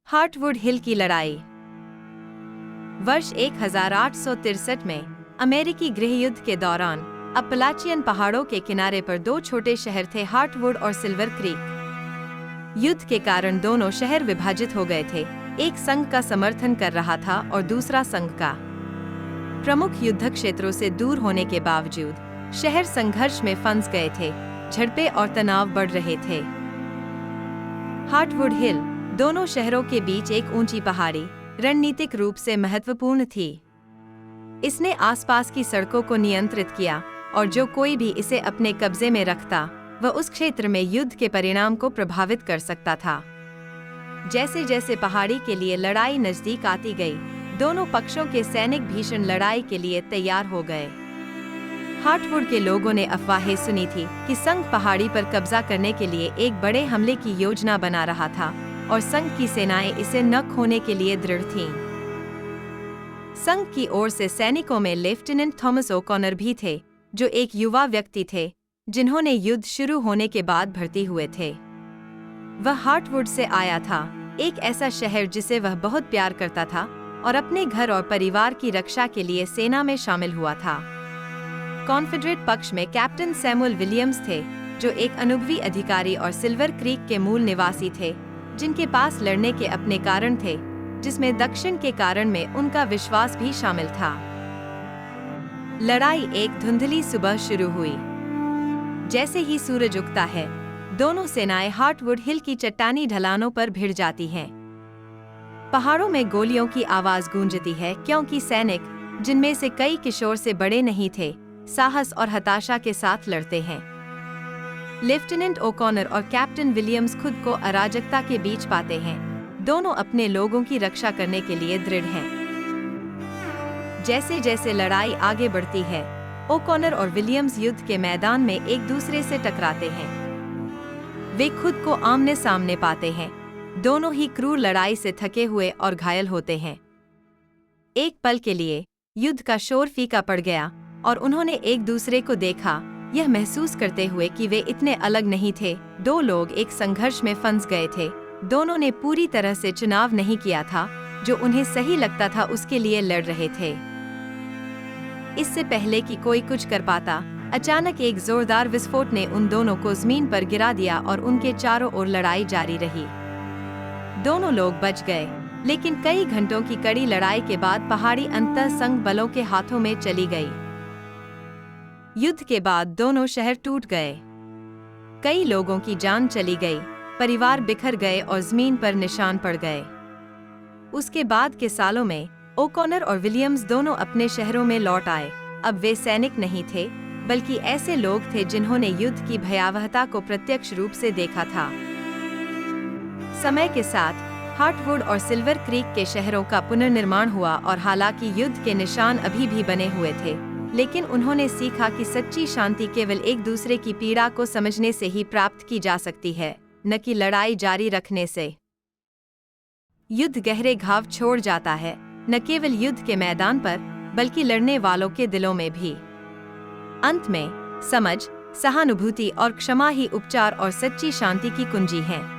Heartwood हिल की लड़ाई। वर्ष 1863 में अमेरिकी गृहयुद्ध के दौरान अपलाचियन पहाड़ों के किनारे पर दो छोटे शहर थे, हार्टवुड और सिल्वर क्रीक। युद्ध के कारण दोनों शहर विभाजित हो गए थे। एक संघ का समर्थन कर रहा था और दूसरा संघ का। प्रमुख युद्ध क्षेत्रों से दूर होने के बावजूद शहर संघर्ष में फंस गए थे। झड़पें और तनाव बढ़ रहे थे। हार्टवुड हिल दोनों शहरों के बीच एक ऊंची पहाड़ी रणनीतिक रूप से महत्वपूर्ण थी। इसने आसपास की सड़कों को नियंत्रित किया और जो कोई भी इसे अपने कब्जे में रखता वह उस क्षेत्र में युद्ध के परिणाम को प्रभावित कर सकता था। जैसे जैसे पहाड़ी के लिए लड़ाई नजदीक आती गई, दोनों पक्षों के सैनिक भीषण लड़ाई के लिए तैयार हो गए। हार्टवुड के लोगों ने अफवाहें सुनी थी कि संघ पहाड़ी पर कब्जा करने के लिए एक बड़े हमले की योजना बना रहा था और संघ की सेनाएं इसे न खोने के लिए दृढ़ थीं। संघ की ओर से सैनिकों में लेफ्टिनेंट थॉमस ओकॉनर भी थे, जो एक युवा व्यक्ति थे जिन्होंने युद्ध शुरू होने के बाद भर्ती हुए थे। वह हार्टवुड से आया था, एक ऐसा शहर जिसे वह बहुत प्यार करता था और अपने घर और परिवार की रक्षा के लिए सेना में शामिल हुआ था। कॉन्फेडरेट पक्ष में कैप्टन सैमुअल विलियम्स थे, जो एक अनुभवी अधिकारी और सिल्वर क्रीक के मूल निवासी थे, जिनके पास लड़ने के अपने कारण थे, जिसमें दक्षिण के कारण में उनका विश्वास भी शामिल था। लड़ाई एक धुंधली सुबह शुरू हुई। जैसे ही सूरज उगता है, दोनों सेनाएं हार्टवुड हिल की चट्टानी ढलानों पर भिड़ जाती हैं। पहाड़ों में गोलियों की आवाज गूंजती है, क्योंकि सैनिक, जिनमें से कई किशोर से बड़े नहीं थे, साहस और हताशा के साथ लड़ते हैं। लेफ्टिनेंट ओकॉनर और कैप्टन विलियम्स खुद को अराजकता के बीच पाते हैं। दोनों अपने लोगों की रक्षा करने के लिए दृढ़ हैं। जैसे जैसे लड़ाई आगे बढ़ती है, ओकॉनर और विलियम्स युद्ध के मैदान में एक दूसरे से टकराते हैं। वे खुद को आमने सामने पाते हैं। दोनों ही क्रूर लड़ाई से थके हुए और घायल होते हैं। एक पल के लिए युद्ध का शोर फीका पड़ गया और उन्होंने एक दूसरे को देखा, यह महसूस करते हुए कि वे इतने अलग नहीं थे। दो लोग एक संघर्ष में फंस गए थे। दोनों ने पूरी तरह से चुनाव नहीं किया था, जो उन्हें सही लगता था उसके लिए लड़ रहे थे। इससे पहले कि कोई कुछ कर पाता, अचानक एक जोरदार विस्फोट ने उन दोनों को जमीन पर गिरा दिया और उनके चारों ओर लड़ाई जारी रही। दोनों लोग बच गए, लेकिन कई घंटों की कड़ी लड़ाई के बाद पहाड़ी अंततः संघ बलों के हाथों में चली गई। युद्ध के बाद दोनों शहर टूट गए। कई लोगों की जान चली गई, परिवार बिखर गए और जमीन पर निशान पड़ गए। उसके बाद के सालों में ओकॉनर और विलियम्स दोनों अपने शहरों में लौट आए। अब वे सैनिक नहीं थे, बल्कि ऐसे लोग थे जिन्होंने युद्ध की भयावहता को प्रत्यक्ष रूप से देखा था। समय के साथ हार्टवुड और सिल्वर क्रीक के शहरों का पुनर्निर्माण हुआ और हालांकि युद्ध के निशान अभी भी बने हुए थे, लेकिन उन्होंने सीखा कि सच्ची शांति केवल एक दूसरे की पीड़ा को समझने से ही प्राप्त की जा सकती है, न कि लड़ाई जारी रखने से। युद्ध गहरे घाव छोड़ जाता है, न केवल युद्ध के मैदान पर, बल्कि लड़ने वालों के दिलों में भी। अंत में समझ, सहानुभूति और क्षमा ही उपचार और सच्ची शांति की कुंजी हैं।